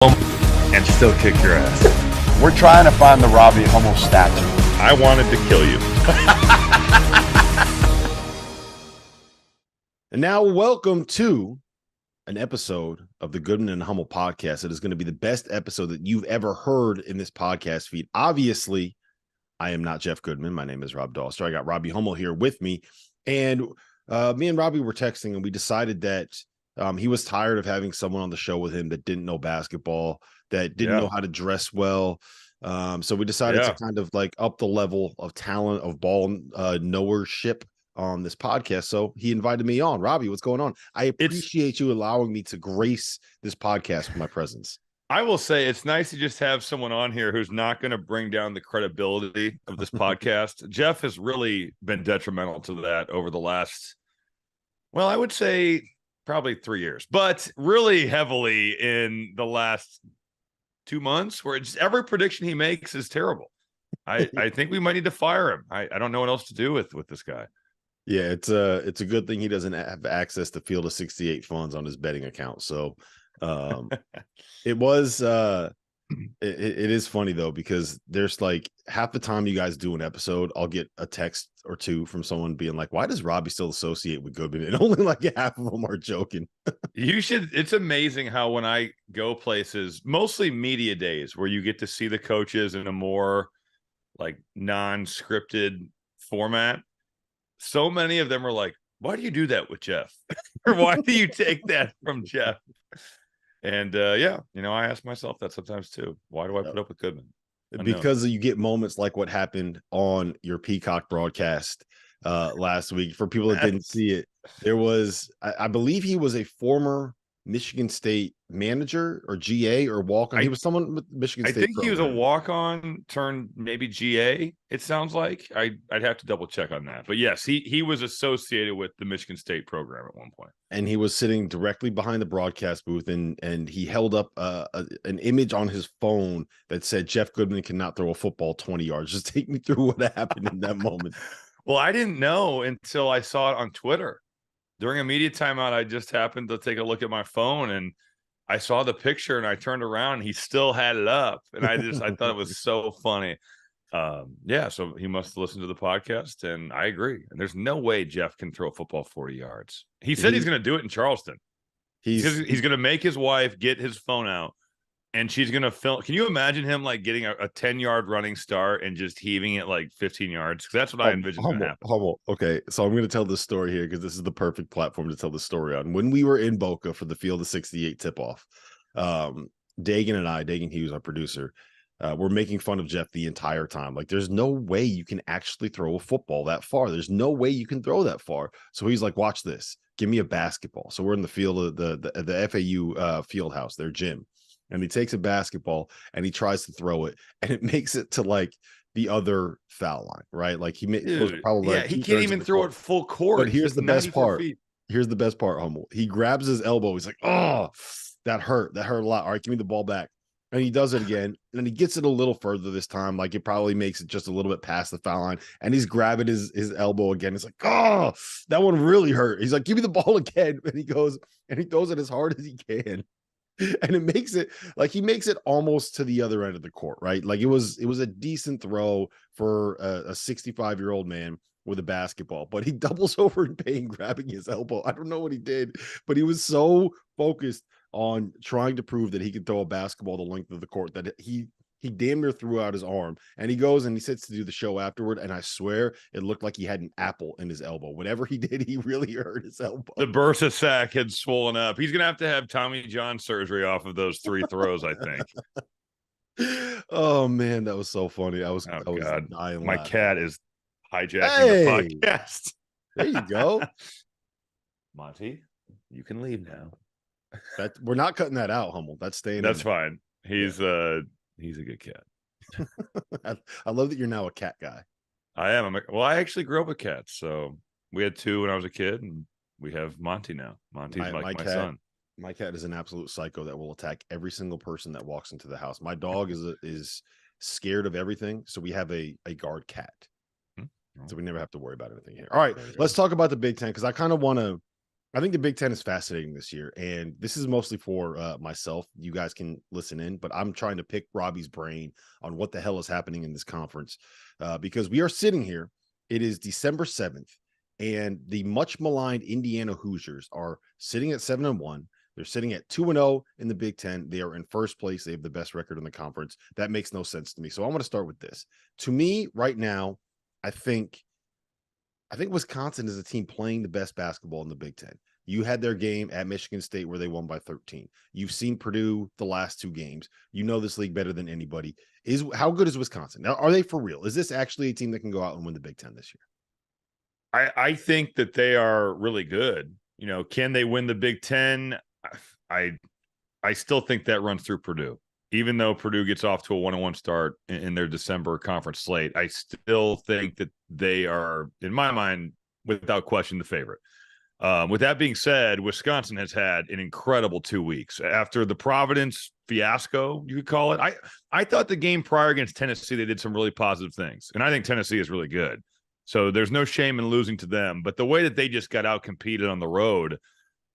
and still kick your ass. We're trying to find the Robbie Hummel statue. I wanted to kill you. And now, welcome to an episode of the Goodman and Hummel podcast. It is going to be the best episode that you've ever heard in this podcast feed. Obviously, I am not Jeff Goodman. My name is Rob Dauster. I got Robbie Hummel here with me. And me and Robbie were texting, and we decided that he was tired of having someone on the show with him that didn't know basketball, that didn't know how to dress well. So we decided to kind of like up the level of talent, of ball knowership on this podcast. So he invited me on. Robbie, what's going on? I appreciate you allowing me to grace this podcast with my presence. I will say it's nice to just have someone on here who's not going to bring down the credibility of this podcast. Jeff has really been detrimental to that over the last, well, I would say probably 3 years, but really heavily in the last 2 months, where it's every prediction he makes is terrible. I think we might need to fire him. I don't know what else to do with this guy. Yeah, it's a good thing he doesn't have access to Field of 68 funds on his betting account. So it was it is funny though, because there's like half the time you guys do an episode, I'll get a text or two from someone being like, why does Robbie still associate with Goodman? And only like half of them are joking. You should. It's amazing how when I go places, mostly media days, where you get to see the coaches in a more like non-scripted format, so many of them are like, why do you do that with Jeff? Or why do you take that from Jeff? And I ask myself that sometimes too. Why do I put up with Goodman? Because you get moments like what happened on your Peacock broadcast last week. For people that didn't see it, there was, I believe he was a former Michigan State manager or GA or walk-on. He was someone with Michigan State. I think he was a walk-on turned maybe GA. It sounds like I'd have to double check on that. But yes, he was associated with the Michigan State program at one point. And he was sitting directly behind the broadcast booth, and he held up an image on his phone that said, Jeff Goodman cannot throw a football 20 yards. Just take me through what happened in that moment. Well, I didn't know until I saw it on Twitter. During a media timeout, I just happened to take a look at my phone, and I saw the picture, and I turned around, and he still had it up. And I thought it was so funny. So he must listen to the podcast, and I agree. And there's no way Jeff can throw a football 40 yards. He said he's going to do it in Charleston. He's going to make his wife get his phone out, and she's going to film. Can you imagine him like getting a 10-yard running start and just heaving it like 15 yards? Because that's what I envision going to happen. Hummel. Okay, so I'm going to tell this story here because this is the perfect platform to tell the story on. When we were in Boca for the Field of 68 tip-off, Dagan and I, Dagan Hughes, our producer, we're making fun of Jeff the entire time. Like, there's no way you can actually throw a football that far. There's no way you can throw that far. So he's like, watch this. Give me a basketball. So we're in the field of the FAU field house, their gym. And he takes a basketball and he tries to throw it, and it makes it to like the other foul line, right? Like he can't even throw it full court. But here's the best part. Here's the best part, Hummel. He grabs his elbow. He's like, oh, that hurt. That hurt a lot. All right, give me the ball back. And he does it again, and he gets it a little further this time. Like it probably makes it just a little bit past the foul line, and he's grabbing his elbow again. It's like, oh, that one really hurt. He's like, give me the ball again. And he goes and he throws it as hard as he can. And it makes it like he makes it almost to the other end of the court, right? Like it was a decent throw for a 65-year-old man with a basketball, but he doubles over in pain, grabbing his elbow. I don't know what he did, but he was so focused on trying to prove that he could throw a basketball the length of the court that he damn near threw out his arm. And he goes and he sits to do the show afterward, and I swear it looked like he had an apple in his elbow. Whatever he did, he really hurt his elbow. The bursa sac had swollen up. He's gonna have Tommy John surgery off of those 3 throws, I think. Oh man, that was so funny. I was God. dying. My cat is hijacking the podcast. There you go. Monty, you can leave now. We're not cutting that out, Hummel. That's staying. That's fine. He's a good cat. I love that you're now a cat guy. I am. I actually grew up with cats. So we had 2 when I was a kid, and we have Monty now. Monty's my son. My cat is an absolute psycho that will attack every single person that walks into the house. My dog is scared of everything, so we have a guard cat. So we never have to worry about anything here. All right, let's talk about the Big Ten, because I kind of want to I think the Big Ten is fascinating this year, and this is mostly for myself. You guys can listen in, but I'm trying to pick Robbie's brain on what the hell is happening in this conference because we are sitting here. It is December 7th, and the much maligned Indiana Hoosiers are sitting at 7-1. They're sitting at 2-0 in the Big Ten. They are in first place. They have the best record in the conference. That makes no sense to me. So I want to start with this. To me, right now, I think Wisconsin is a team playing the best basketball in the Big Ten. You had their game at Michigan State where they won by 13. You've seen Purdue the last 2 games. You know this league better than anybody. How good is Wisconsin? Now, are they for real? Is this actually a team that can go out and win the Big Ten this year? I think that they are really good. Can they win the Big Ten? I still think that runs through Purdue. Even though Purdue gets off to a 1-1 start in their December conference slate, I still think that they are, in my mind, without question, the favorite. With that being said, Wisconsin has had an incredible 2 weeks. After the Providence fiasco, you could call it, I thought the game prior against Tennessee, they did some really positive things. And I think Tennessee is really good. So there's no shame in losing to them. But the way that they just got out-competed on the road,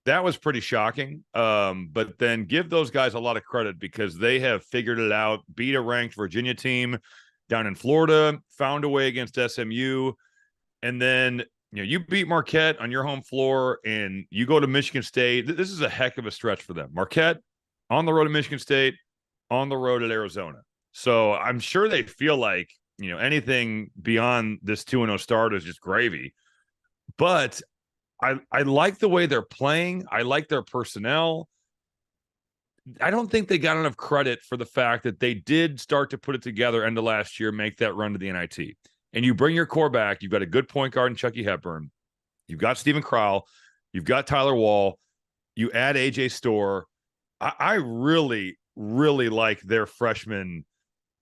that was pretty shocking. But then give those guys a lot of credit because they have figured it out, beat a ranked Virginia team down in Florida, found a way against SMU. And then, you beat Marquette on your home floor and you go to Michigan State. This is a heck of a stretch for them. Marquette on the road at Michigan State, on the road at Arizona. So I'm sure they feel like, anything beyond this 2-0 start is just gravy. But I like the way they're playing. I like their personnel. I don't think they got enough credit for the fact that they did start to put it together end of last year, make that run to the NIT. And you bring your core back. You've got a good point guard in Chucky Hepburn. You've got Stephen Crowell. You've got Tyler Wall. You add AJ Storr. I really, really like their freshman,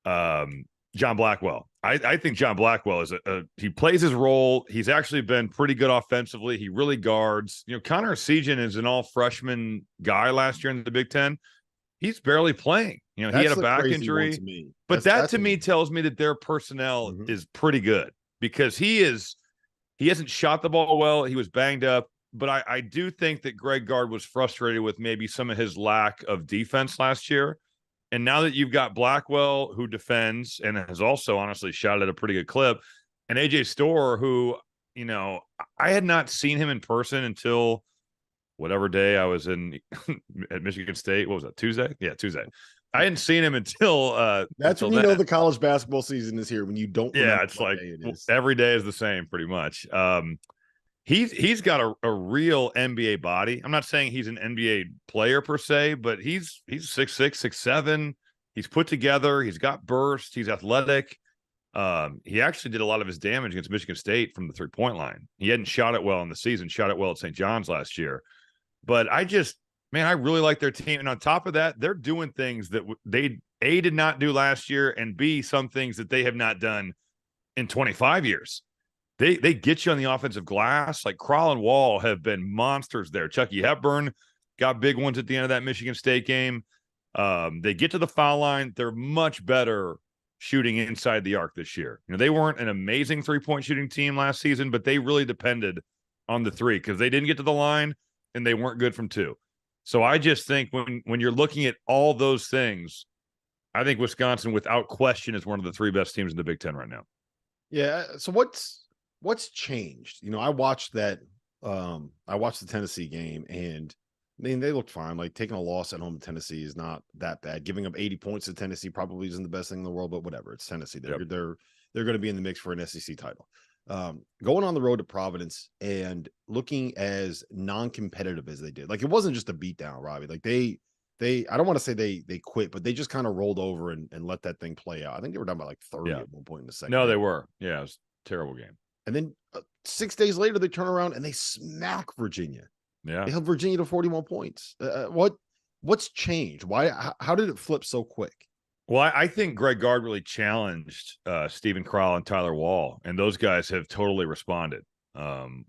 John Blackwell. I think John Blackwell is he plays his role. He's actually been pretty good offensively. He really guards. Connor Sejan is an all freshman guy last year in the Big Ten. He's barely playing. He had a back injury. But that to me tells me that their personnel is pretty good because he hasn't shot the ball well. He was banged up. But I do think that Greg Gard was frustrated with maybe some of his lack of defense last year. And now that you've got Blackwell, who defends and has also honestly shot at a pretty good clip, and AJ Storr, who, I had not seen him in person until whatever day I was in at Michigan State. What was that, Tuesday? Yeah, Tuesday. I hadn't seen him until that's when you know the college basketball season is here, when you don't. Yeah, it's like every day is the same pretty much. He's got a real NBA body. I'm not saying he's an NBA player per se, but he's 6'6", 6'7". He's put together. He's got burst. He's athletic. He actually did a lot of his damage against Michigan State from the 3-point line. He hadn't shot it well in the season, shot it well at St. John's last year. But I really like their team. And on top of that, they're doing things that they, A, did not do last year, and B, some things that they have not done in 25 years. They get you on the offensive glass. Like Crowell and Wall have been monsters there. Chucky Hepburn got big ones at the end of that Michigan State game. They get to the foul line. They're much better shooting inside the arc this year. They weren't an amazing 3-point shooting team last season, but they really depended on the 3 because they didn't get to the line and they weren't good from 2. So I just think when you're looking at all those things, I think Wisconsin, without question, is one of the 3 best teams in the Big Ten right now. Yeah. So what's changed? I watched that. I watched the Tennessee game, and they looked fine. Like, taking a loss at home to Tennessee is not that bad. Giving up 80 points to Tennessee probably isn't the best thing in the world, but whatever. It's Tennessee. They're going to be in the mix for an SEC title. Going on the road to Providence and looking as non-competitive as they did. Like, it wasn't just a beatdown, Robbie. Like, they I don't want to say they quit, but they just kind of rolled over and let that thing play out. I think they were down by like 30 at one point in the second. No, they were. Yeah, it was a terrible game. And then 6 days later, they turn around and they smack Virginia. Yeah, they held Virginia to 41 points. What's changed? Why? How did it flip so quick? Well, I think Greg Gard really challenged Stephen Crowell and Tyler Wall, and those guys have totally responded.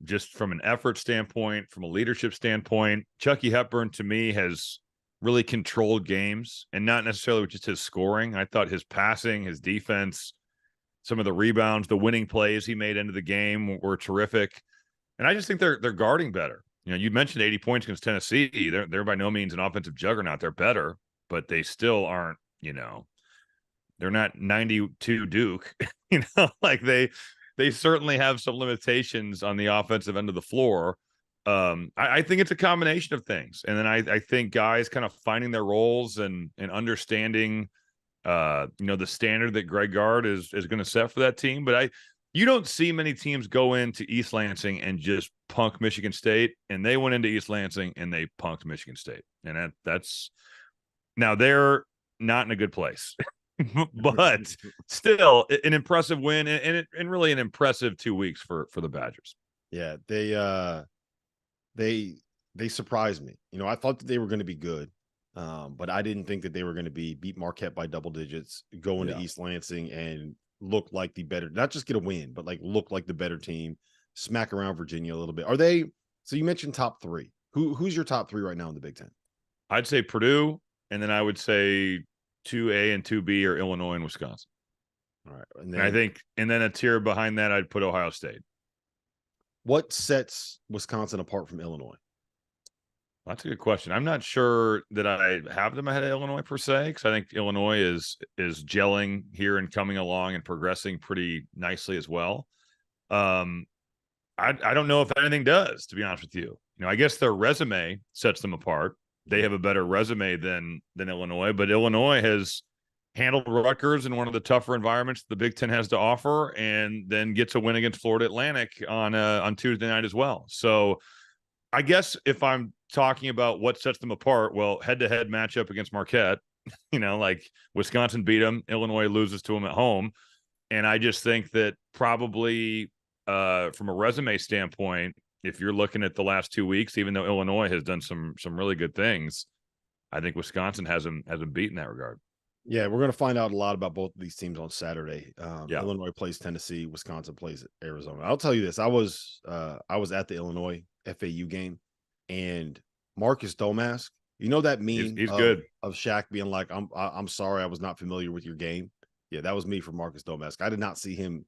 Just from an effort standpoint, from a leadership standpoint, Chucky Hepburn to me has really controlled games, and not necessarily with just his scoring. I thought his passing, his defense, some of the rebounds, the winning plays he made into the game were terrific. And I just think they're guarding better. You mentioned 80 points against Tennessee. They're by no means an offensive juggernaut. They're better, but they still aren't, they're not 92 Duke. Like they certainly have some limitations on the offensive end of the floor. I think it's a combination of things. And then I think guys kind of finding their roles and understanding the standard that Greg Gard is going to set for that team. But you don't see many teams go into East Lansing and just punk Michigan State, and they went into East Lansing and they punked Michigan State. And that's now they're not in a good place, but still an impressive win and really an impressive 2 weeks for the Badgers. Yeah, they surprised me. I thought that they were going to be good. But I didn't think that they were going to beat Marquette by double digits, go into East Lansing and look like the better, not just get a win, but like look like the better team, smack around Virginia a little bit. Are they? So you mentioned top three. Who's your top three right now in the Big Ten? I'd say Purdue, and then I would say 2A and 2B are Illinois and Wisconsin. All right, and then a tier behind that, I'd put Ohio State. What sets Wisconsin apart from Illinois? That's a good question. I'm not sure that I have them ahead of Illinois per se, because I think Illinois is gelling here and coming along and progressing pretty nicely as well. I don't know if anything does, to be honest with you. I guess their resume sets them apart. They have a better resume than Illinois, but Illinois has handled Rutgers in one of the tougher environments the Big Ten has to offer, and then gets a win against Florida Atlantic on Tuesday night as well. So I guess if I'm talking about what sets them apart, well, head-to-head matchup against Marquette, like Wisconsin beat them, Illinois loses to them at home. And I just think that probably from a resume standpoint, if you're looking at the last 2 weeks, even though Illinois has done some really good things, I think Wisconsin has them beat in that regard. Yeah, we're going to find out a lot about both of these teams on Saturday. Illinois plays Tennessee, Wisconsin plays Arizona. I'll tell you this: I was at the Illinois FAU game, and Marcus Domask, that meme he's good of Shaq being like, I'm sorry, I was not familiar with your game. Yeah, that was me for Marcus Domask. I did not see him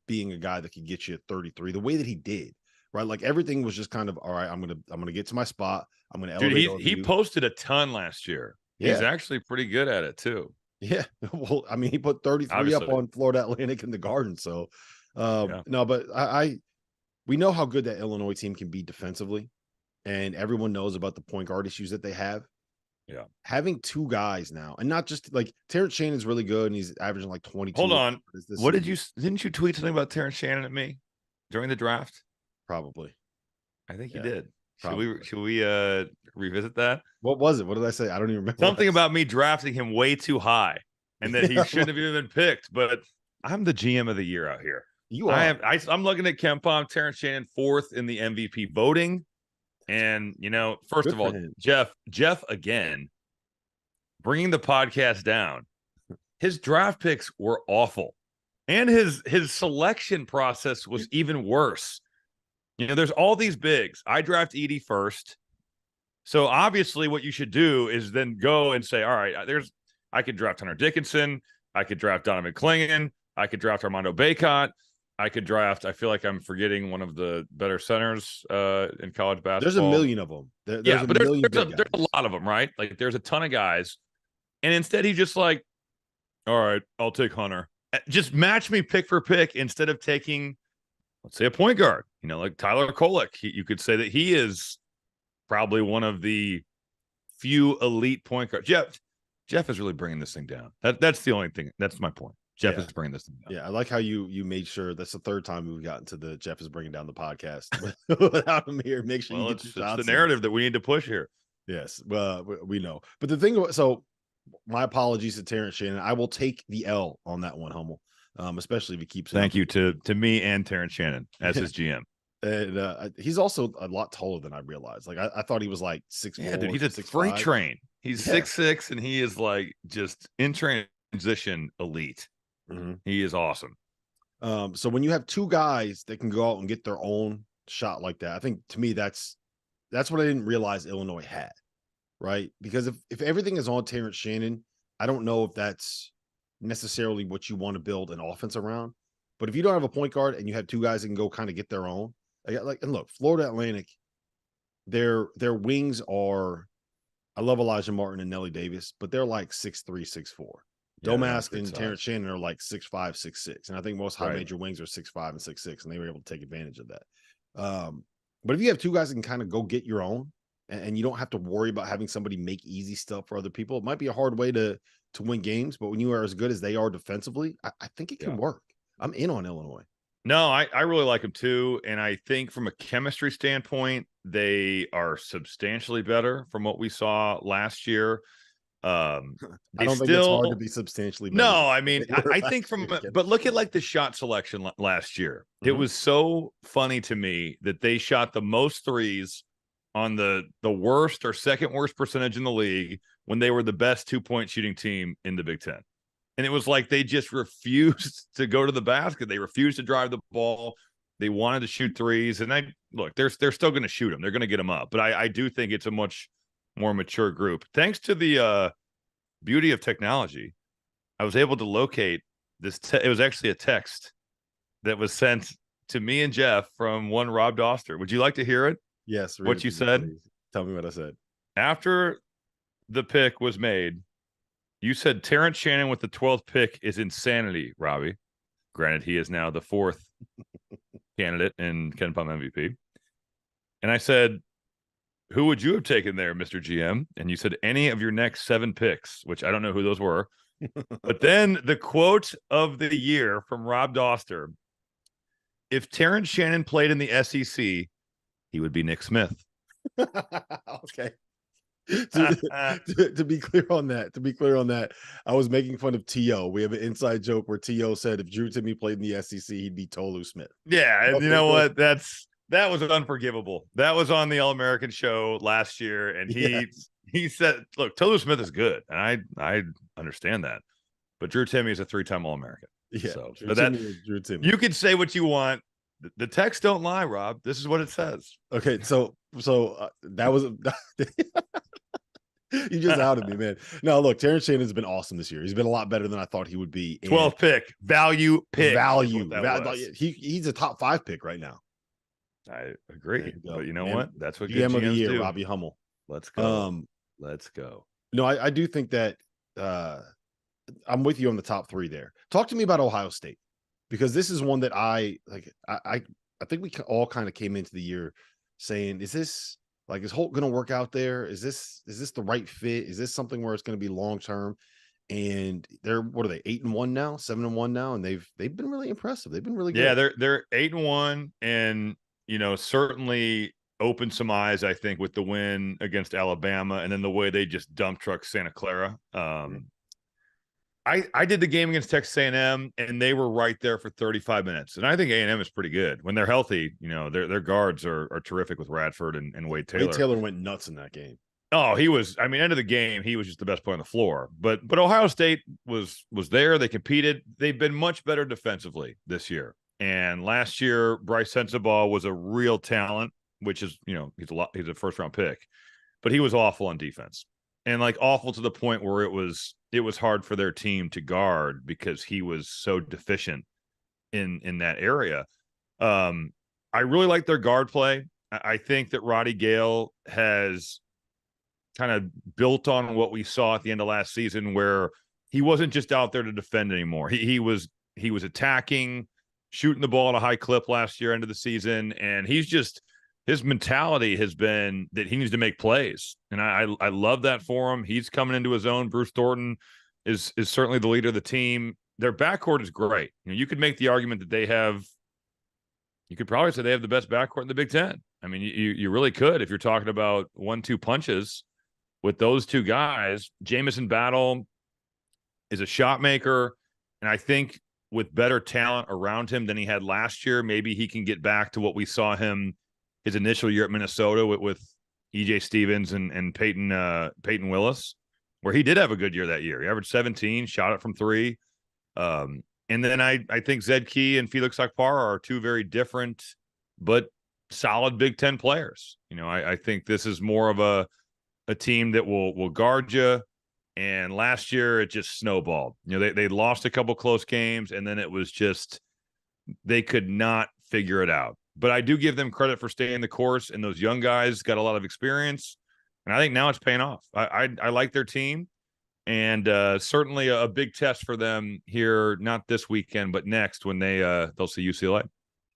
being a guy that could get you 33 the way that he did. Right, like everything was just kind of all right. I'm gonna get to my spot. I'm gonna elevate. He posted a ton last year. Yeah. He's actually pretty good at it too. Yeah, well, I mean, he put 33 Obviously. Up on Florida Atlantic in the Garden. So, no, but we know how good that Illinois team can be defensively, and everyone knows about the point guard issues that they have. Yeah, having two guys now, and not just like Terrence Shannon's really good, and he's averaging like 22. Hold on, didn't you tweet something about Terrence Shannon at me during the draft? Probably. I think you did. Should we revisit that? What was it? What did I say? I don't even remember. Something about me drafting him way too high and that he shouldn't have even been picked. But I'm the GM of the year out here. You are. I'm looking at KenPom, Terrence Shannon, 4th in the MVP voting. And, first of all, Jeff, again, bringing the podcast down. His draft picks were awful. And his selection process was even worse. There's all these bigs. I draft Edey first. So obviously what you should do is then go and say, all right, I could draft Hunter Dickinson. I could draft Donovan Clingan. I could draft Armando Bacot. I could draft, I feel like I'm forgetting one of the better centers in college basketball. There's a million of them. There's a lot of them, right? Like there's a ton of guys. And instead he's just like, all right, I'll take Hunter. Just match me pick for pick instead of taking, let's say, a point guard, like Tyler Kolek. You could say that he is probably one of the few elite point guards. Jeff is really bringing this thing down. That's the only thing. That's my point. Jeff is bringing this thing down. Yeah, I like how you made sure. That's the third time we've gotten to the Jeff is bringing down the podcast without him here. Make sure you get your shots. It's the narrative that we need to push here. Yes, well, we know. But the thing, so my apologies to Terrence Shannon. I will take the L on that one, Hummel. Especially if he keeps. Thank you to me and Terrence Shannon as his GM. And he's also a lot taller than I realized. Like I thought he was like 6'4". Yeah, dude, he's a freight train. He's 6'6", and he is like just in transition elite. Mm-hmm. He is awesome. So when you have two guys that can go out and get their own shot like that, I think to me that's what I didn't realize Illinois had, right? Because if everything is on Terrence Shannon, I don't know if that's necessarily what you want to build an offense around. But if you don't have a point guard and you have two guys that can go kind of get their own, and look, Florida Atlantic, their wings are. I love Elijah Martin and Nelly Davis, but they're like 6'3", 6'4". Domask and Terrence Shannon are like 6'5", 6'6", and I think most high major wings are 6'5" and 6'6", and they were able to take advantage of that. But if you have two guys that can kind of go get your own, and you don't have to worry about having somebody make easy stuff for other people, it might be a hard way to win games. But when you are as good as they are defensively, I think it can work. I'm in on Illinois. No, I really like them too. And I think from a chemistry standpoint, they are substantially better from what we saw last year. I don't think it's hard to be substantially better. No, I mean, I think but look at like the shot selection last year. It was so funny to me that they shot the most threes on the worst or second worst percentage in the league when they were the best 2-point shooting team in the Big Ten. And it was like they just refused to go to the basket. They refused to drive the ball. They wanted to shoot threes. And they're still going to shoot them. They're going to get them up. But I do think it's a much more mature group. Thanks to the beauty of technology, I was able to locate this. It was actually a text that was sent to me and Jeff from one Rob Dauster. Would you like to hear it? Yes. What you said? Please. Tell me what I said. After the pick was made, you said Terrence Shannon with the 12th pick is insanity, Robbie. Granted, he is now the 4th candidate in Ken Palm MVP. And I said, who would you have taken there, Mr. GM? And you said any of your next 7 picks, which I don't know who those were. But then the quote of the year from Rob Dauster: if Terrence Shannon played in the SEC, he would be Nick Smith. Okay. To be clear on that, I was making fun of T.O. We have an inside joke where T.O. said if Drew Timme played in the SEC, he'd be Tolu Smith. Yeah, and you know what? That was unforgivable. That was on the All-American show last year, and he said, look, Tolu Smith is good, and I understand that. But Drew Timme is a 3-time All-American. Yeah, so Drew Timme. You can say what you want. The text don't lie, Rob. This is what it says. Okay, so that was you just outed me, man. No, look, Terrence Shannon's been awesome this year. He's been a lot better than I thought he would be. 12th pick, value pick. He's a top 5 pick right now. I agree, but you know what? That's what GM good of the GMs year, do. Robbie Hummel. Let's go. Let's go. No, I do think that I'm with you on the top 3 there. Talk to me about Ohio State, because this is one that I think we all kind of came into the year saying, is Holt going to work out there? Is this the right fit? Is this something where it's going to be long term? And they're, what are they, 8-1 now, 7-1 now, and they've been really impressive. They've been really good. Yeah, they're 8-1, and certainly opened some eyes, I think, with the win against Alabama, and then the way they just dump truck Santa Clara. I did the game against Texas A&M, and they were right there for 35 minutes. And I think A&M is pretty good when they're healthy. Their guards are terrific with Radford and Wade Taylor. Wade Taylor went nuts in that game. Oh, he was. I mean, end of the game, he was just the best player on the floor. But Ohio State was there. They competed. They've been much better defensively this year. And last year, Bryce Sensabaugh was a real talent, which is, he's a first round pick, but he was awful on defense, and awful to the point where it was hard for their team to guard because he was so deficient in that area. I really like their guard play. I think that Roddy Gale has kind of built on what we saw at the end of last season, where he wasn't just out there to defend anymore. He was attacking, shooting the ball at a high clip last year, end of the season. And his mentality has been that he needs to make plays. And I love that for him. He's coming into his own. Bruce Thornton is certainly the leader of the team. Their backcourt is great. You could make the argument that you could probably say they have the best backcourt in the Big Ten. I mean, you really could, if you're talking about 1-2 punches with those two guys. Jamison Battle is a shot maker. And I think with better talent around him than he had last year, maybe he can get back to what we saw him his initial year at Minnesota with EJ Stevens and Peyton Willis, where he did have a good year that year. He averaged 17, shot it from 3. And then I think Zed Key and Felix Akpar are 2 very different but solid Big Ten players. I think this is more of a team that will guard you. And last year it just snowballed. They lost a couple close games, and then it was just they could not figure it out. but I do give them credit for staying the course, and those young guys got a lot of experience, and I think now it's paying off. I like their team, and certainly a big test for them here, not this weekend, but next when they'll see UCLA.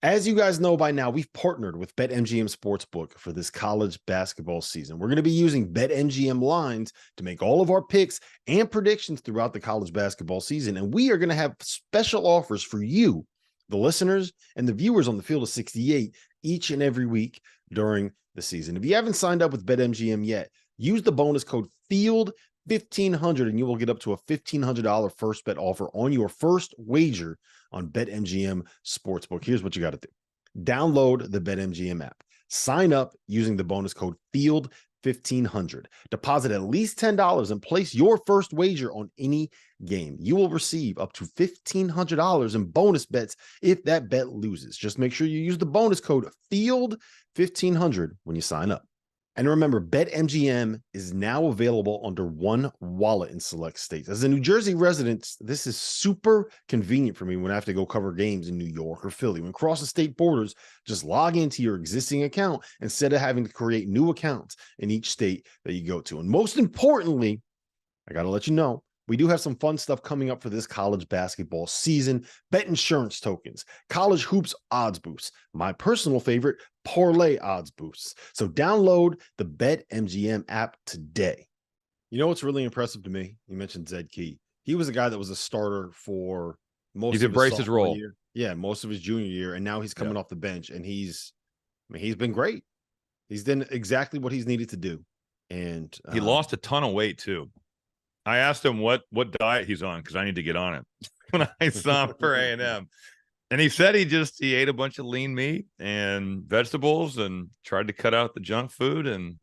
As you guys know by now, we've partnered with BetMGM Sportsbook for this college basketball season. We're going to be using BetMGM lines to make all of our picks and predictions throughout the college basketball season. And we are going to have special offers for you, the listeners and the viewers on the Field of 68 each and every week during the season. If you haven't signed up with BetMGM yet, use the bonus code FIELD1500 and you will get up to a $1,500 first bet offer on your first wager on BetMGM Sportsbook. Here's what you got to do. Download the BetMGM app. Sign up using the bonus code FIELD1500. Deposit at least $10 and place your first wager on any game. You will receive up to $1,500 in bonus bets if that bet loses. Just make sure you use the bonus code FIELD1500 when you sign up. And remember, BetMGM is now available under one wallet in select states. As a New Jersey resident, this is super convenient for me when I have to go cover games in New York or Philly. When crossing state borders, just log into your existing account instead of having to create new accounts in each state that you go to. And most importantly, I got to let you know, we do have some fun stuff coming up for this college basketball season. Bet insurance tokens, college hoops odds boosts, my personal favorite, parlay odds boosts. So download the BetMGM app today. You know what's really impressive to me? You mentioned Zed Key. He was a guy that was a starter for most of embraced his role. year. Yeah, most of his junior year, and now he's coming off the bench, and he's been great. He's done exactly what he's needed to do, and he lost a ton of weight too. I asked him what diet he's on because I need to get on it when I saw him for A&M. And he said he ate a bunch of lean meat and vegetables and tried to cut out the junk food. And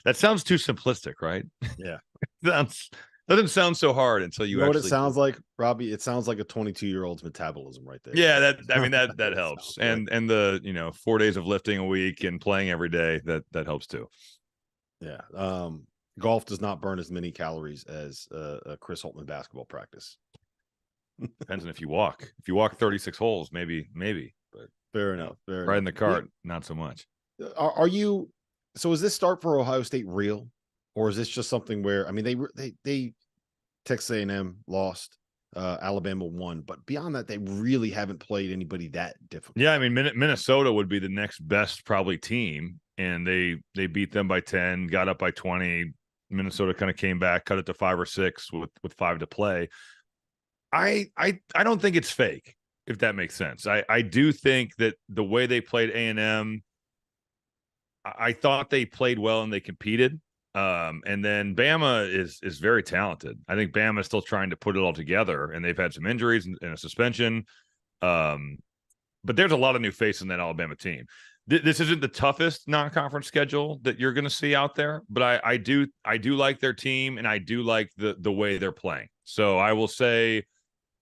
that sounds too simplistic, right? Yeah. Doesn't sound so hard until you know actually. What it sounds like, Robbie? It sounds like a 22-year-old's metabolism right there. Yeah, that helps. And the 4 days of lifting a week and playing every day, that helps too. Yeah. Golf does not burn as many calories as a Chris Holtmann basketball practice. Depends on if you walk. If you walk 36 holes, maybe. But fair enough. In the cart, not so much. Are you? So is this start for Ohio State real, or is this just something where they Texas A&M lost, Alabama won, but beyond that, they really haven't played anybody that difficult. Yeah, I mean Minnesota would be the next best probably team, and they beat them by 10, got up by 20. Minnesota kind of came back, cut it to 5 or 6 with 5 to play. I don't think it's fake, if that makes sense. I do think that the way they played A&M, I thought they played well and they competed. And then Bama is very talented. I think Bama is still trying to put it all together, and they've had some injuries and a suspension. But there's a lot of new faces in that Alabama team. This isn't the toughest non-conference schedule that you're going to see out there, but I do like their team, and I do like the way they're playing. So I will say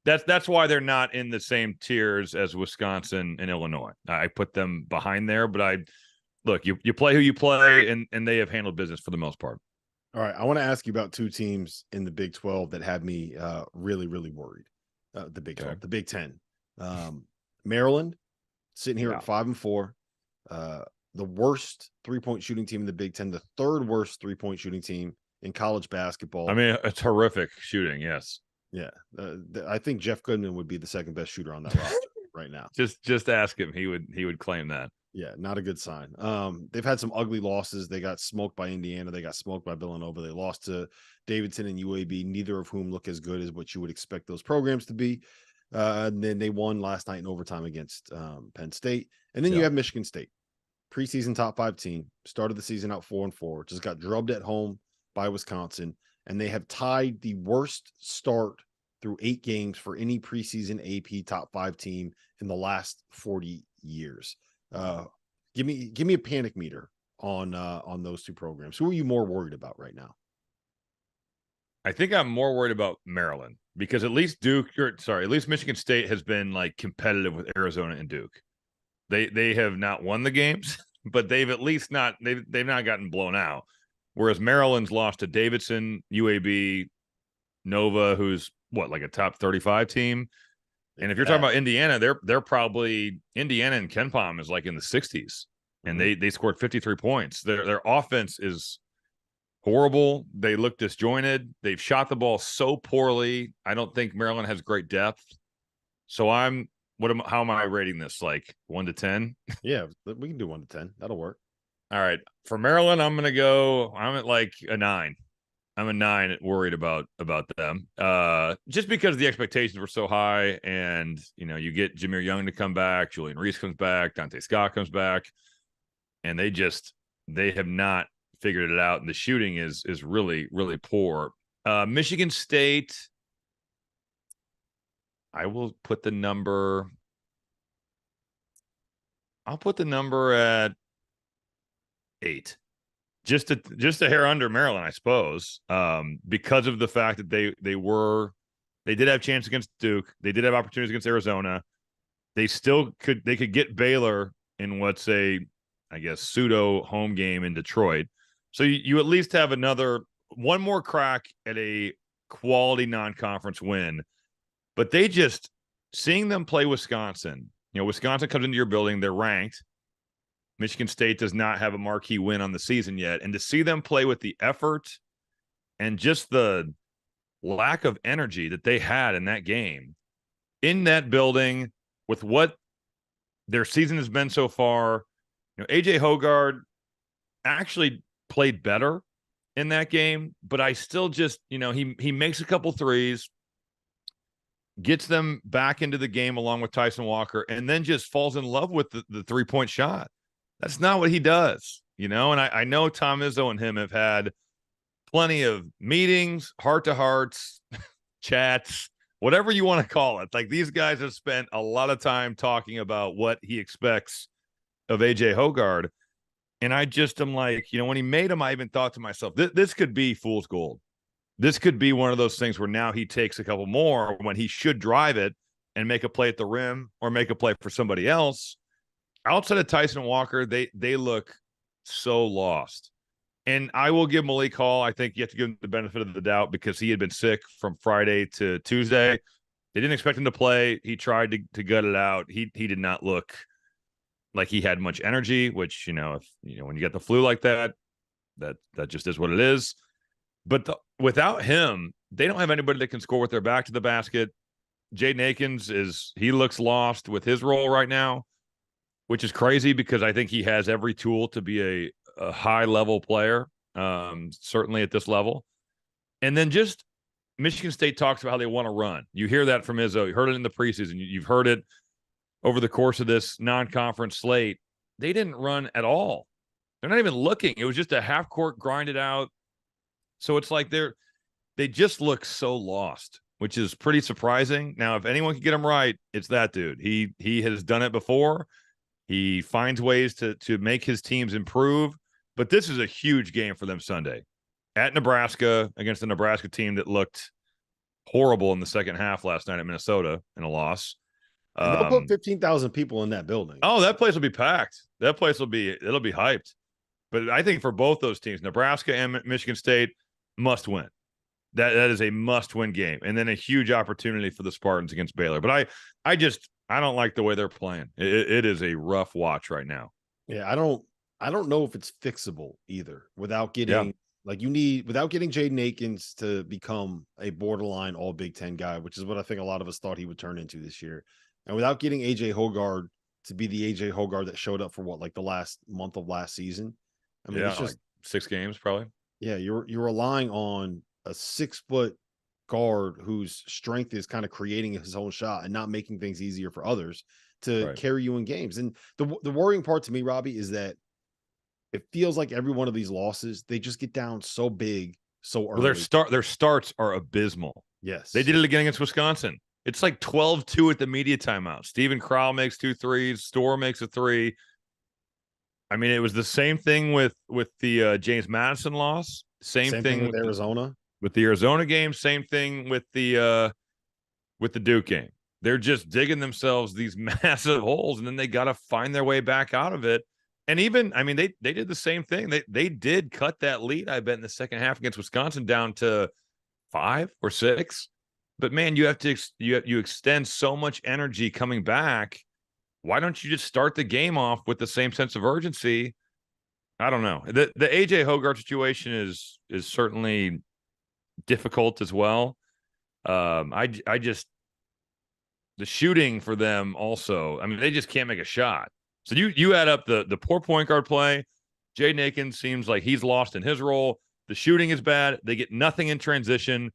that's why they're not in the same tiers as Wisconsin and Illinois. I put them behind there, but look, you play who you play, and they have handled business for the most part. All right, I want to ask you about two teams in the Big 12 that had me really, really worried. The Big 12, the Big 10. Maryland sitting here at 5-4. The worst three-point shooting team in the Big 10, the third worst three-point shooting team in college basketball. I mean, a terrific shooting, yes. Yeah, I think Jeff Goodman would be the second best shooter on that roster right now. Just ask him; he would claim that. Yeah, not a good sign. They've had some ugly losses. They got smoked by Indiana. They got smoked by Villanova. They lost to Davidson and UAB, neither of whom look as good as what you would expect those programs to be. And then they won last night in overtime against Penn State. And then you have Michigan State, preseason top 5 team, started the season out 4-4, just got drubbed at home by Wisconsin. And they have tied the worst start through 8 games for any preseason AP top 5 team in the last 40 years. Give me a panic meter on those two programs. Who are you more worried about right now? I think I'm more worried about Maryland, because at least Michigan State has been like competitive with Arizona and Duke. They have not won the games, but they've at least not gotten blown out. Whereas Maryland's lost to Davidson, UAB, Nova, who's like a top 35 team. And if you're talking about Indiana, they're probably Indiana and KenPom is like in the 60s, and they scored 53 points. Their offense is horrible. They look disjointed. They've shot the ball so poorly. I don't think Maryland has great depth. So how am I rating this? Like 1 to 10? Yeah, we can do 1 to 10. That'll work. All right. For Maryland, I'm at like a 9. I'm a 9 worried about them. Just because the expectations were so high, and you get Jameer Young to come back, Julian Reese comes back, Dante Scott comes back, and they have not figured it out, and the shooting is really, really poor. Michigan State, I'll put the number at 8. Just a hair under Maryland, I suppose, because of the fact that they did have chance against Duke. They did have opportunities against Arizona. They could get Baylor in what's I guess, pseudo home game in Detroit. So you at least have one more crack at a quality non-conference win. But seeing them play Wisconsin, Wisconsin comes into your building, they're ranked. Michigan State does not have a marquee win on the season yet. And to see them play with the effort and just the lack of energy that they had in that game, in that building, with what their season has been so far, AJ Hoggard actually played better in that game, but I still just, he makes a couple threes, gets them back into the game along with Tyson Walker, and then just falls in love with the 3-point shot. That's not what he does, and I know Tom Izzo and him have had plenty of meetings, heart-to-hearts, chats, whatever you want to call it. Like, these guys have spent a lot of time talking about what he expects of AJ Hoggard. And I just am like, when he made him, I even thought to myself, this could be fool's gold. This could be one of those things where now he takes a couple more when he should drive it and make a play at the rim or make a play for somebody else. Outside of Tyson Walker, they look so lost. And I will give Malik Hall, I think you have to give him the benefit of the doubt because he had been sick from Friday to Tuesday. They didn't expect him to play. He tried to gut it out. He did not look like he had much energy, which, if when you get the flu like that just is what it is. But without him, they don't have anybody that can score with their back to the basket. Jaden Akins he looks lost with his role right now, which is crazy because I think he has every tool to be a high level player, certainly at this level. And then just Michigan State talks about how they want to run. You hear that from Izzo. You heard it in the preseason. You've heard it over the course of this non-conference slate. They didn't run at all. They're not even looking. It was just a half court grinded out. So it's like they just look so lost, which is pretty surprising. Now, if anyone can get him right, it's that dude. He has done it before. He finds ways to make his teams improve. But this is a huge game for them Sunday at Nebraska against a Nebraska team that looked horrible in the second half last night at Minnesota in a loss. And they'll put 15,000 people in that building. Oh, that place will be packed. It'll be hyped. But I think for both those teams, Nebraska and Michigan State, must win. That is a must-win game. And then a huge opportunity for the Spartans against Baylor. But I don't like the way they're playing. It is a rough watch right now. Yeah, I don't know if it's fixable either without getting without getting Jaden Akins to become a borderline all Big Ten guy, which is what I think a lot of us thought he would turn into this year. And without getting AJ Hoggard to be the AJ Hoggard that showed up for the last month of last season. I mean, it's just like 6 games probably. Yeah, you're relying on a 6-foot guard whose strength is kind of creating his own shot and not making things easier for others to carry you in games. And the worrying part to me, Robbie, is that it feels like every one of these losses, they just get down so big so early. Well, their starts are abysmal. Yes. They did it again against Wisconsin. It's like 12-2 at the media timeout. Steven Crowell makes 2 threes. Storr makes a 3. I mean, it was the same thing with the James Madison loss. Same thing with Arizona. With the Arizona game. Same thing with the Duke game. They're just digging themselves these massive holes, and then they got to find their way back out of it. And even, I mean, they did the same thing. They did cut that lead, I bet, in the second half against Wisconsin down to 5 or 6. But man, you have to you extend so much energy coming back. Why don't you just start the game off with the same sense of urgency? I don't know. The AJ Hogarth situation is certainly difficult as well. I just the shooting for them also. I mean, they just can't make a shot. So you add up the poor point guard play. Jaden Akins seems like he's lost in his role. The shooting is bad. They get nothing in transition.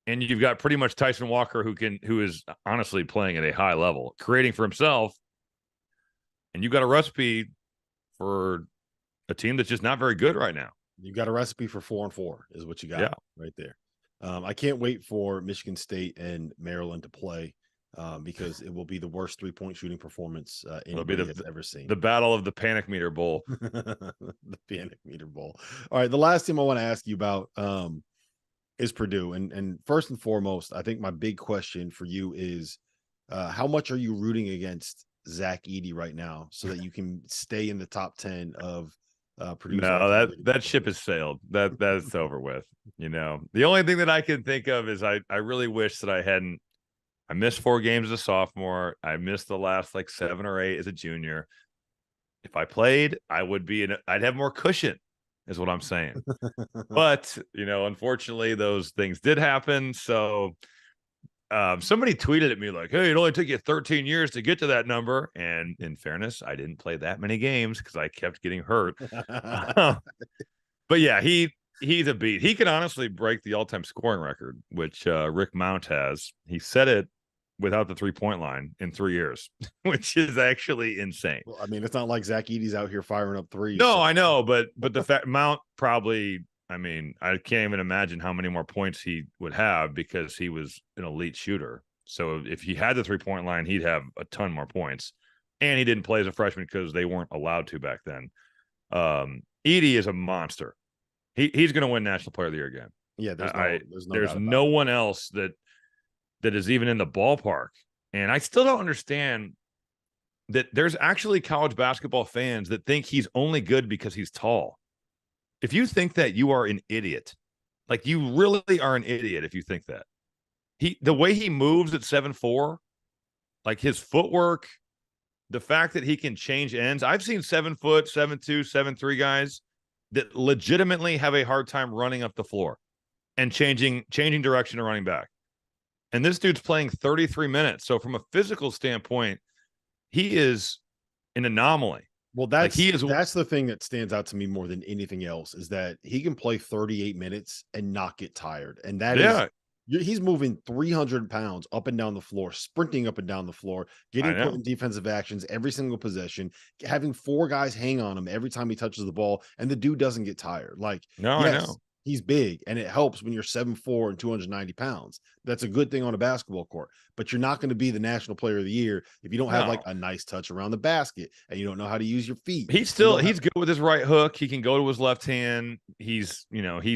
And you've got pretty much Tyson Walker who is honestly playing at a high level, creating for himself. And you've got a recipe for a team that's just not very good right now. You got a recipe for 4-4 is what you got right there. I can't wait for Michigan State and Maryland to play because it will be the worst 3-point shooting performance anybody has ever seen. The battle of the Panic Meter Bowl. The Panic Meter Bowl. All right, the last team I want to ask you about is Purdue. And first and foremost, I think my big question for you is how much are you rooting against Zach Edey right now so that you can stay in the top 10 of Purdue? No, that ship has sailed. That's over with. You know, the only thing that I can think of is I really wish that I missed 4 games as a sophomore. I missed the last like 7 or 8 as a junior. If I played, I'd have more cushion, is what I'm saying. But, you know, unfortunately, those things did happen. So somebody tweeted at me like, hey, it only took you 13 years to get to that number. And in fairness, I didn't play that many games because I kept getting hurt. But yeah, he's a beat. He can honestly break the all-time scoring record, which Rick Mount has. He set it without the 3-point line in 3 years, which is actually insane. Well, I mean, it's not like Zach Edey's out here firing up threes. No, so. I know, but the fact Mount probably, I mean, I can't even imagine how many more points he would have because he was an elite shooter. So if he had the 3-point line, he'd have a ton more points. And he didn't play as a freshman because they weren't allowed to back then. Edey is a monster. He's going to win National Player of the Year again. Yeah, there's no one else that is even in the ballpark. And I still don't understand that there's actually college basketball fans that think he's only good because he's tall. If you think that, you are an idiot. Like, you really are an idiot if you think that. The way he moves at 7'4", like his footwork, the fact that he can change ends. I've seen 7 foot, 7'2", 7'3" guys that legitimately have a hard time running up the floor and changing direction and running back. And this dude's playing 33 minutes. So from a physical standpoint, he is an anomaly. Well, that's the thing that stands out to me more than anything else is that he can play 38 minutes and not get tired. And that is, he's moving 300 pounds up and down the floor, sprinting up and down the floor, getting put in defensive actions every single possession, having 4 guys hang on him every time he touches the ball. And the dude doesn't get tired. Like, I know. He's big, and it helps when you're 7'4" and 290 pounds. That's a good thing on a basketball court, but you're not going to be the National Player of the Year if you don't have like a nice touch around the basket and you don't know how to use your feet. He's good with his right hook. He can go to his left hand. He's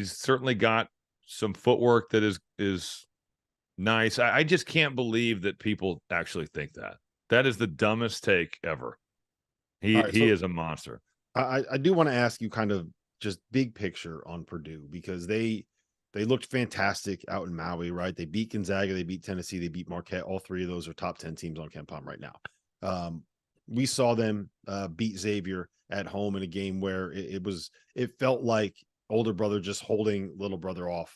certainly got some footwork that is nice. I just can't believe that people actually think that. That is the dumbest take ever. He is a monster. I do want to ask you kind of just big picture on Purdue because they looked fantastic out in Maui, right? They beat Gonzaga, they beat Tennessee, they beat Marquette. All 3 of those are top 10 teams on KenPom right now. We saw them beat Xavier at home in a game where it felt like older brother just holding little brother off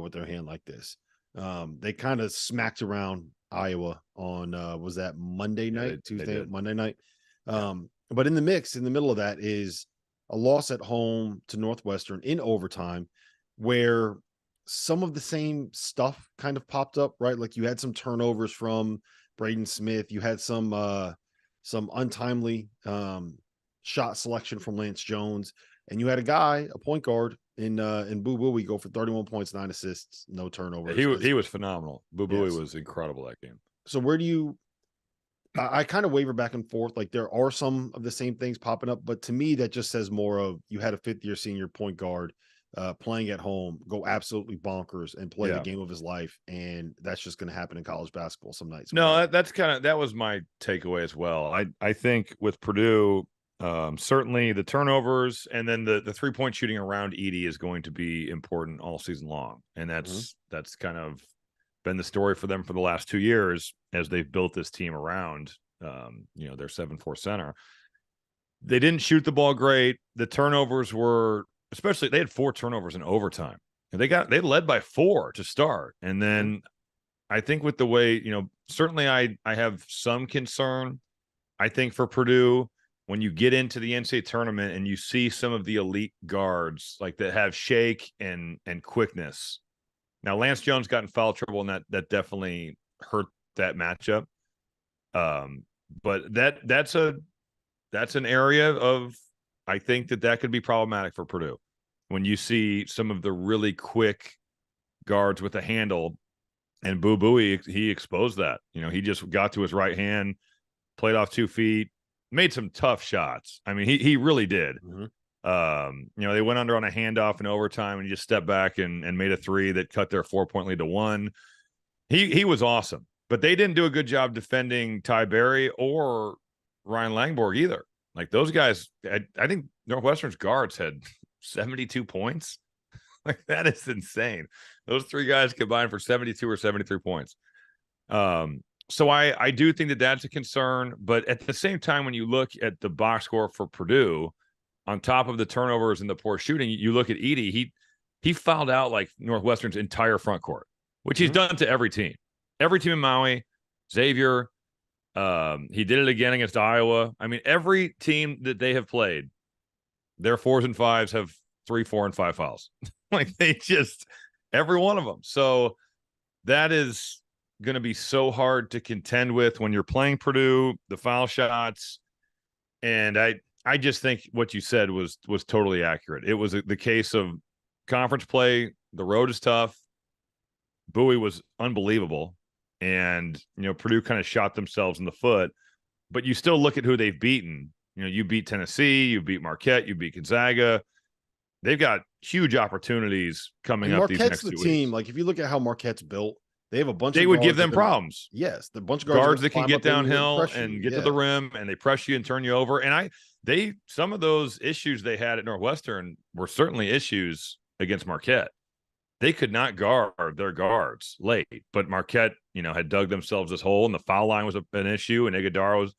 with their hand like this. They kind of smacked around Iowa on was that Monday night, Tuesday, Monday night. But in the middle of that is a loss at home to Northwestern in overtime where some of the same stuff kind of popped up, right? Like you had some turnovers from Braden Smith. You had some untimely shot selection from Lance Jones. And you had a point guard in Boo Buie go for 31 points, 9 assists, no turnovers. He was phenomenal. Boo Buie was incredible that game. So where do you I kind of waver back and forth. Like there are some of the same things popping up, but to me, that just says more of you had a 5th-year senior point guard playing at home, go absolutely bonkers and play the game of his life. And that's just going to happen in college basketball some nights. No, that was my takeaway as well. I think with Purdue, certainly the turnovers and then the 3-point shooting around Edey is going to be important all season long. And that's kind of been the story for them for the last 2 years as they've built this team around, their 7-4 center. They didn't shoot the ball great. The turnovers were, especially they had 4 turnovers in overtime. And they led by 4 to start. And then I think with the way, certainly I have some concern, I think, for Purdue when you get into the NCAA tournament and you see some of the elite guards like that have shake and quickness. Now, Lance Jones got in foul trouble, and that definitely hurt that matchup. But that's an area of, I think that could be problematic for Purdue when you see some of the really quick guards with a handle. And Boo Boo, he exposed that. He just got to his right hand, played off 2 feet, made some tough shots. I mean, he really did. They went under on a handoff in overtime, and he just stepped back and made a 3 that cut their 4-point lead to 1. He was awesome, but they didn't do a good job defending Ty Berry or Ryan Langborg either. Like those guys, I think Northwestern's guards had 72 points. Like that is insane. Those 3 guys combined for 72 or 73 points. So I do think that that's a concern, but at the same time, when you look at the box score for Purdue, on top of the turnovers and the poor shooting, you look at Edey, he fouled out like Northwestern's entire front court, which he's done to every team in Maui, Xavier. He did it again against Iowa. I mean, every team that they have played, their 4s and 5s have 3, 4, and 5 fouls. Like they just, every one of them. So that is going to be so hard to contend with when you're playing Purdue, the foul shots. And I just think what you said was totally accurate. It was the case of conference play. The road is tough. Bowie was unbelievable. And, Purdue kind of shot themselves in the foot. But you still look at who they've beaten. You beat Tennessee, you beat Marquette, you beat Gonzaga. They've got huge opportunities coming up these next 2 weeks. Team, like if you look at how Marquette's built, they have a bunch. They would give them problems. Yes, the bunch of guards that can get downhill and get to the rim, and they press you and turn you over. And some of those issues they had at Northwestern were certainly issues against Marquette. They could not guard their guards late, but Marquette, had dug themselves this hole, and the foul line was an issue, and Iguodala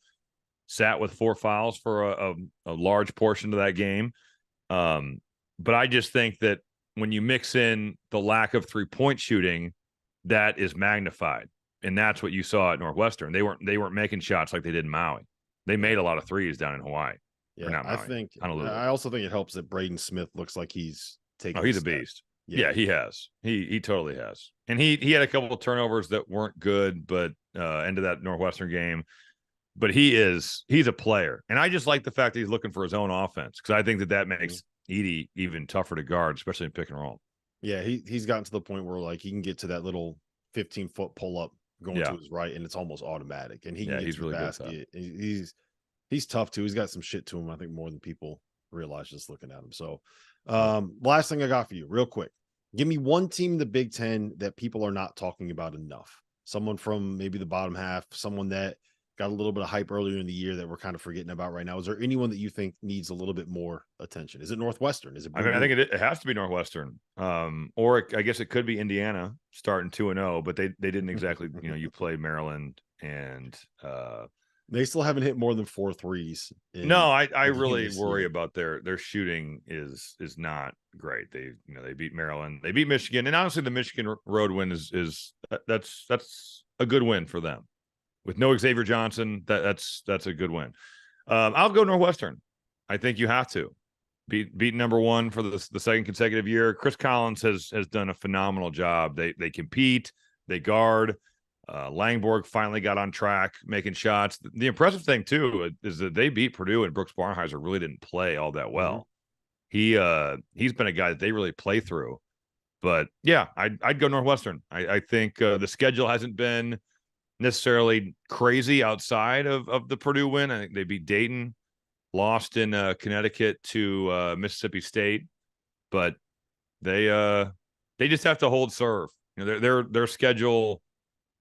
sat with 4 fouls for a large portion of that game. But I just think that when you mix in the lack of 3-point shooting, that is magnified. And that's what you saw at Northwestern. They weren't making shots like they did in Maui. They made a lot of 3s down in Hawaii. Yeah, I also think it helps that Braden Smith looks like he's taking. Oh, he's a beast. Yeah, he has. He totally has. And he had a couple of turnovers that weren't good, but into that Northwestern game. But he's a player. And I just like the fact that he's looking for his own offense, because I think that makes Edey even tougher to guard, especially in pick and roll. Yeah, he's gotten to the point where like he can get to that little 15-foot pull up going to his right, and it's almost automatic. And he can get to the basket. He's tough too. He's got some shit to him, I think, more than people realize just looking at him. So last thing I got for you, real quick. Give me one team in the Big Ten that people are not talking about enough. Someone from maybe the bottom half, someone that got a little bit of hype earlier in the year that we're kind of forgetting about right now. Is there anyone that you think needs a little bit more attention? Is it Northwestern? Is it? I think it has to be Northwestern, or I guess it could be Indiana starting 2-0, but they didn't exactly. You play Maryland, and they still haven't hit more than 4 threes. No, I really worry about their shooting is not great. They beat Maryland, they beat Michigan, and honestly, the Michigan road win is that's a good win for them. With no Xavier Johnson, that's a good win. I'll go Northwestern. I think you have to beat number 1 for the second consecutive year. Chris Collins has done a phenomenal job. They compete, they guard. Langborg finally got on track, making shots. The impressive thing too is that they beat Purdue, and Brooks Barnheiser really didn't play all that well. Mm-hmm. He's been a guy that they really play through. But yeah, I'd go Northwestern. I think the schedule hasn't been necessarily crazy outside of the Purdue win. I think they beat Dayton, lost in Connecticut to Mississippi State, but they just have to hold serve. Their schedule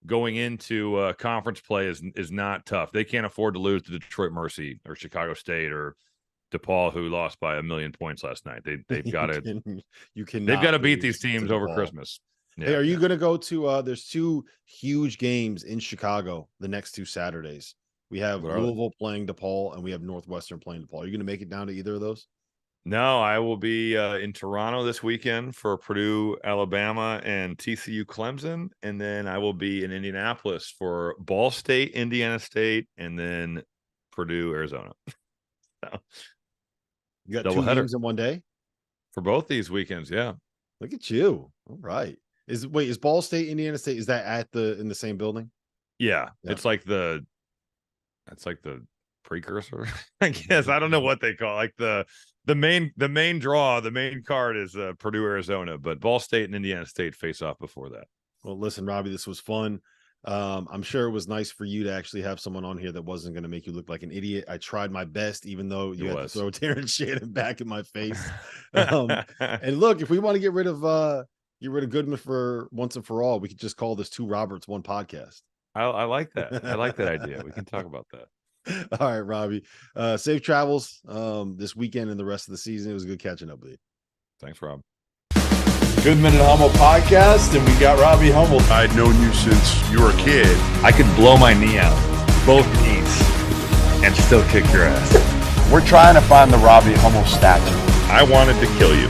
going into conference play is not tough. They can't afford to lose to Detroit Mercy or Chicago State or DePaul, who lost by 1,000,000 points last night. They've got to they've got to beat these teams over Christmas. Hey, are you going to go to there's 2 huge games in Chicago the next 2 Saturdays. We have Louisville playing DePaul and we have Northwestern playing DePaul. Are you going to make it down to either of those? No, I will be in Toronto this weekend for Purdue, Alabama, and TCU Clemson. And then I will be in Indianapolis for Ball State, Indiana State, and then Purdue, Arizona. So, you got 2 games in one day? For both these weekends, yeah. Look at you. All right. Is Ball State, Indiana State, is that in the same building? Yeah. It's like the precursor, I guess. I don't know what they call it. Like the main draw, the main card is Purdue, Arizona, but Ball State and Indiana State face off before that. Well, listen, Robbie, this was fun. I'm sure it was nice for you to actually have someone on here that wasn't going to make you look like an idiot. I tried my best, even though you had to throw Terrence Shannon back in my face. And look, if we want to get rid of Goodman for once and for all, we could just call this 2 Roberts, 1 podcast. I like that. I like that idea. We can talk about that. All right, Robbie. Safe travels this weekend and the rest of the season. It was good catching up with you. Thanks, Rob. Goodman and Hummel podcast, and we got Robbie Hummel. I'd known you since you were a kid. I could blow my knee out, both knees, and still kick your ass. We're trying to find the Robbie Hummel statue. I wanted to kill you.